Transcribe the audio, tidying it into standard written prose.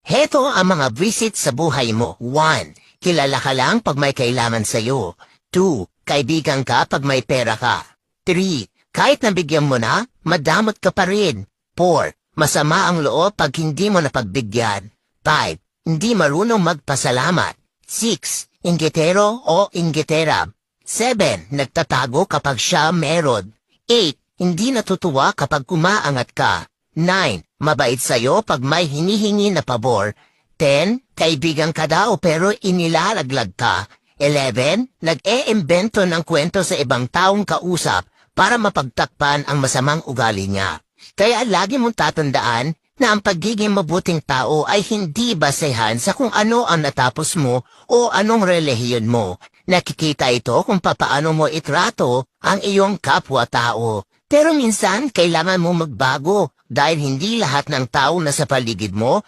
Heto ang mga visit sa buhay mo. 1. Kilala ka lang pag may kailangan sa'yo. 2. Kaibigan ka pag may pera ka. 3. Kahit nabigyan mo na, madamot ka pa rin. 4. Masama ang loob pag hindi mo napagbigyan. 5. Hindi marunong magpasalamat. 6. Inggitero o inggitera. 7. Nagtatago kapag siya meron. 8. Hindi natutuwa kapag umaangat ka. 9. Mabait sa'yo pag may hinihingi na pabor. 10. Kaibigan ka daw pero inilalaglag ka. 11. Nag-e-imbento ng kwento sa ibang taong kausap para mapagtakpan ang masamang ugali niya. Kaya lagi mong tatandaan na ang pagiging mabuting tao ay hindi basehan sa kung ano ang natapos mo o anong relihiyon mo. Nakikita ito kung papaano mo itrato ang iyong kapwa-tao. Pero minsan kailangan mo magbago dahil hindi lahat ng tao na sa paligid mo